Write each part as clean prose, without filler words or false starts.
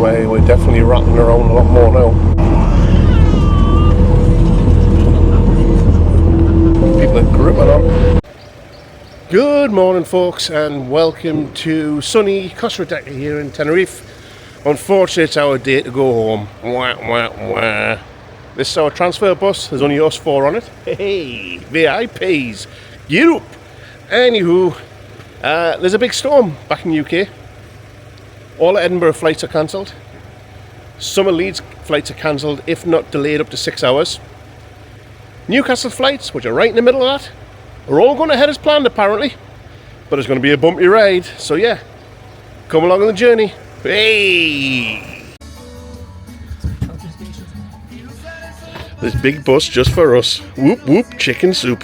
way. We're definitely rattling around a lot more now. People are gripping on. Good morning, folks, and welcome to sunny Costa Rica here in Tenerife. Unfortunately, it's our day to go home. Wah, wah, wah. This is our transfer bus. There's only us four on it. Hey, VIPs, get up. Anywho, there's a big storm back in the UK. All Edinburgh flights are cancelled. Some of Leeds flights are cancelled, if not delayed up to 6 hours. Newcastle flights, which are right in the middle of that, are all going ahead as planned apparently. But it's going to be a bumpy ride, so yeah, come along on the journey. Hey! This big bus just for us. Whoop whoop, chicken soup.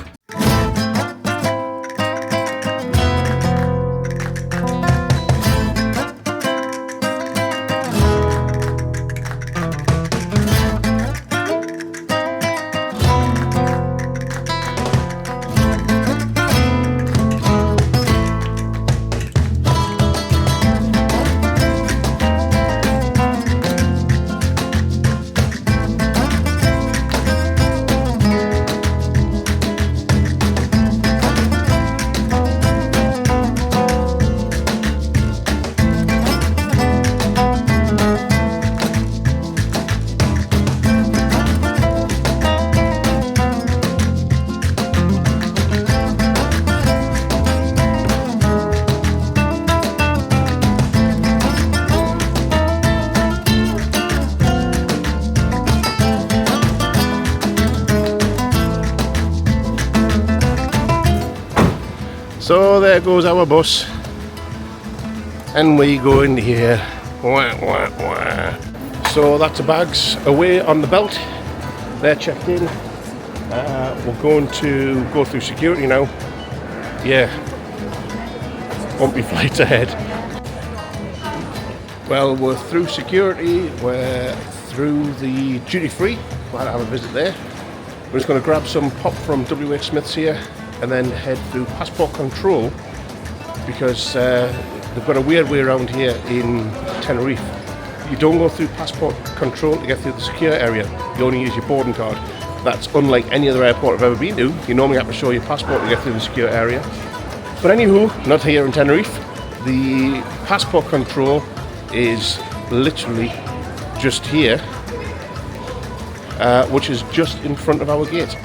So there goes our bus, and we go in here. Wah, wah, wah. So that's the bags away on the belt. They're checked in. We're going to go through security now. Yeah, bumpy flights ahead. Well, we're through security. We're through the duty free. We'll have a visit there. We're just going to grab some pop from WH Smith's here, and then head through passport control, because they've got a weird way around here in Tenerife. You don't go through passport control to get through the secure area. You only use your boarding card. That's unlike any other airport I've ever been to. You normally have to show your passport to get through the secure area. But anywho, not here in Tenerife. The passport control is literally just here, which is just in front of our gate.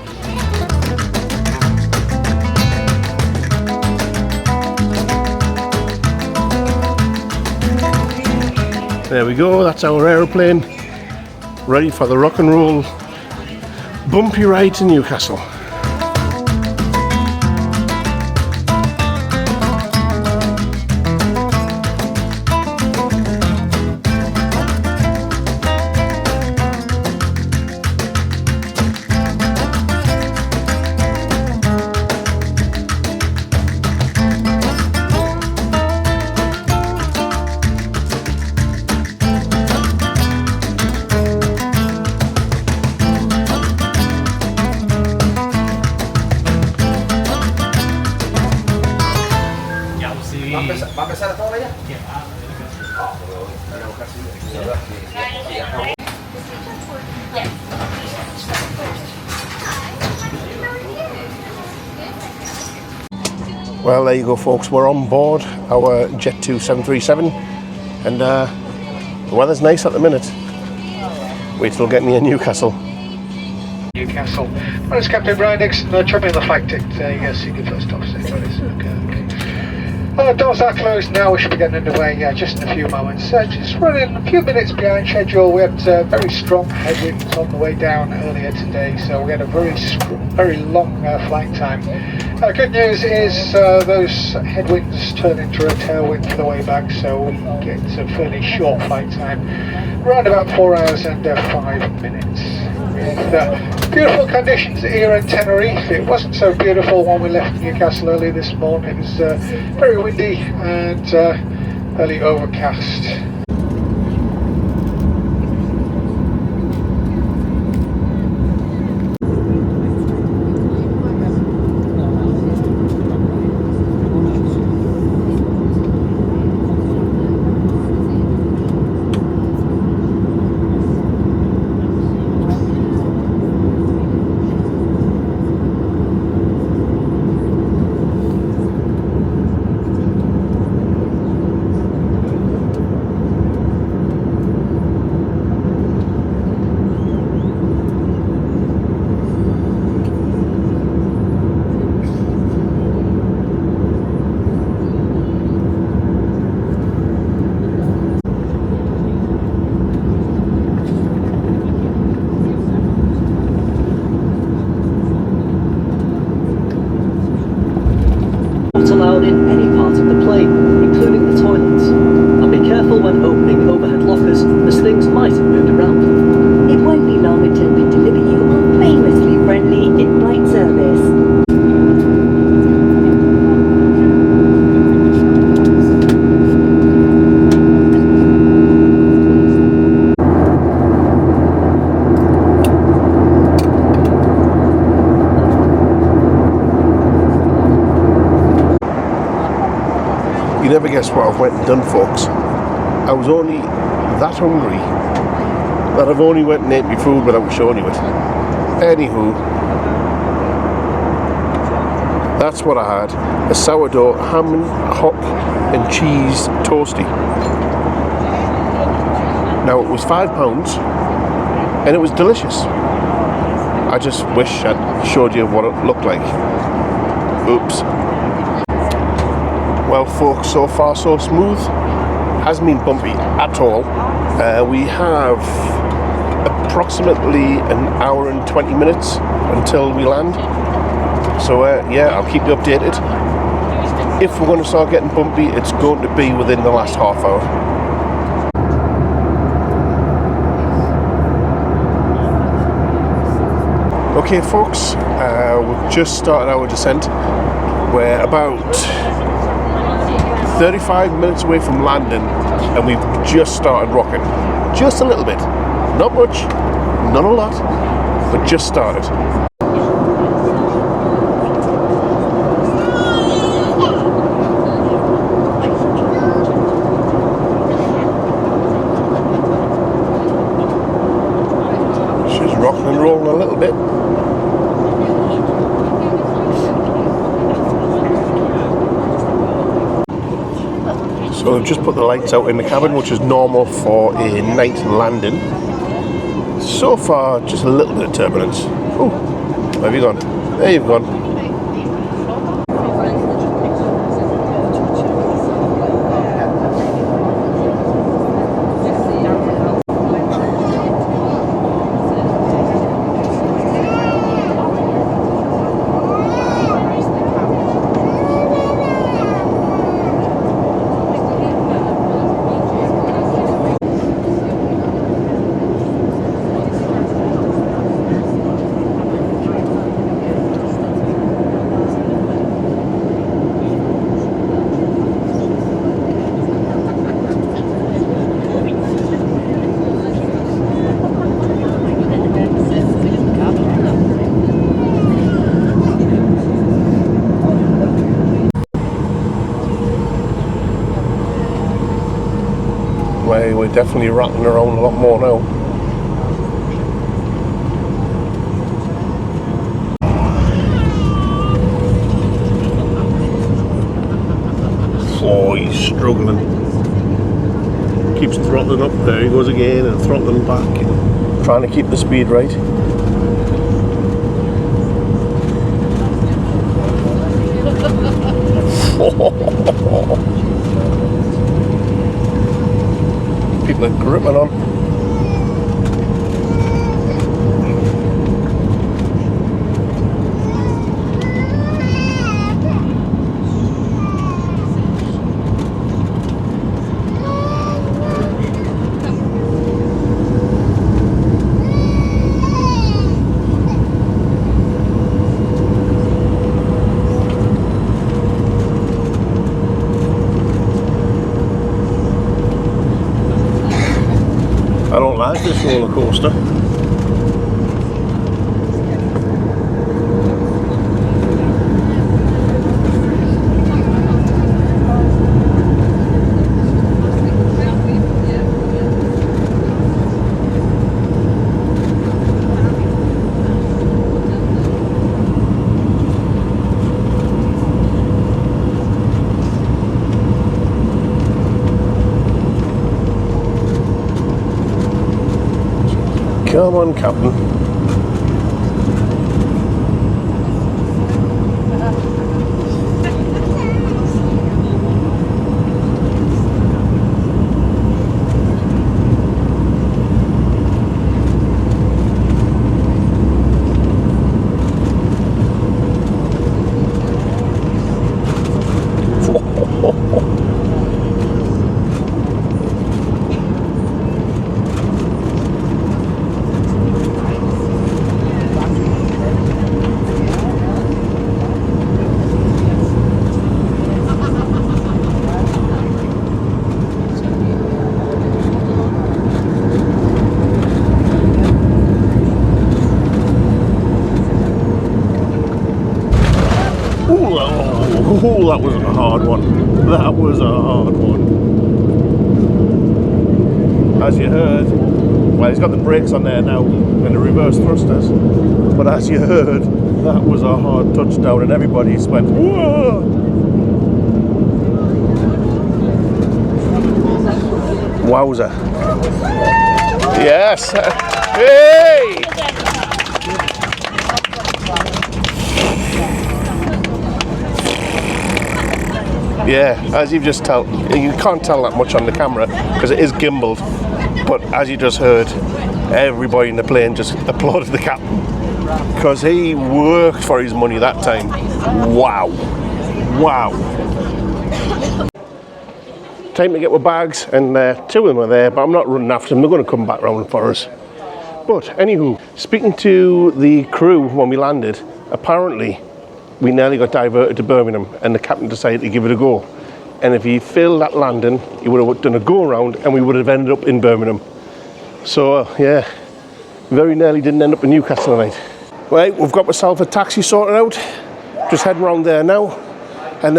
There we go, that's our aeroplane, ready for the rock and roll bumpy ride to Newcastle. ¿Va a empezar todo ya? Well, there you go, folks. We're on board our Jet2 737, and the weather's nice at the minute. Wait till we get near Newcastle. Newcastle. Well, it's Captain Brian Dixon, checking in the flight ticket. Yes, you can first officer. Okay. Doors are closed now. We should be getting underway just in a few moments. Just running a few minutes behind schedule. We had very strong headwinds on the way down earlier today, so we had a very long flight time. Good news is those headwinds turn into a tailwind for the way back, so we get a fairly short flight time, around about 4 hours and 5 minutes. With beautiful conditions here in Tenerife. It wasn't so beautiful when we left Newcastle early this morning. It was very windy and fairly overcast. You never guess what I've went and done, folks. I was only that hungry that I've only went and ate my food without showing you it. Anywho, that's what I had. A sourdough ham and hock and cheese toasty. Now it was £5 and it was delicious. I just wish I'd showed you what it looked like. Oops. Well folks, so far so smooth. Hasn't been bumpy at all. We have approximately an hour and 20 minutes until we land. So yeah, I'll keep you updated. If we're going to start getting bumpy, it's going to be within the last half hour. Okay folks, we've just started our descent. We're about 35 minutes away from landing and we've just started rocking. Just a little bit. Not much, not a lot, but just started. She's rocking and rolling a little bit. So they've just put the lights out in the cabin, which is normal for a night landing. So far, just a little bit of turbulence. Oh, where have you gone? There you've gone. We're definitely rattling around a lot more now. Oh, he's struggling. Keeps throttling up. There he goes again and throttling back. Trying to keep the speed right. People are gripping on. I don't like this roller coaster. Come on, Captain. Ooh, that was a hard one. That was a hard one. As you heard, well, he's got the brakes on there now and the reverse thrusters, but as you heard, that was a hard touchdown and everybody just went, whoa! Wowza. Yes! Hey! Yeah, as you've just told, you can't tell that much on the camera because it is gimbaled, but as you just heard, everybody in the plane just applauded the captain because he worked for his money that time. Wow. Wow. Time to get our bags, and two of them are there, but I'm not running after them. They're going to come back round for us. But anywho, speaking to the crew when we landed, apparently we nearly got diverted to Birmingham and the captain decided to give it a go. And if he failed that landing, he would have done a go around and we would have ended up in Birmingham. So yeah, very nearly didn't end up in Newcastle tonight. Right, we've got ourselves a taxi sorted out. Just heading around there now and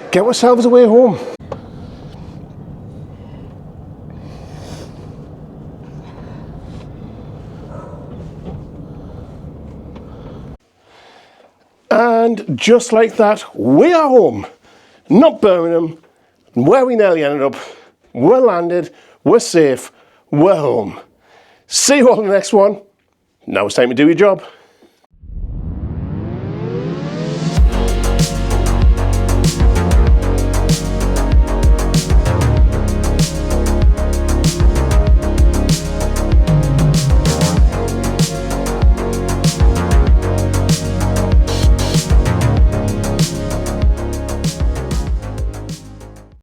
get ourselves away home. And just like that, we are home. Not Birmingham, where we nearly ended up. We're landed, we're safe, we're home. See you all in the next one. Now it's time to do your job.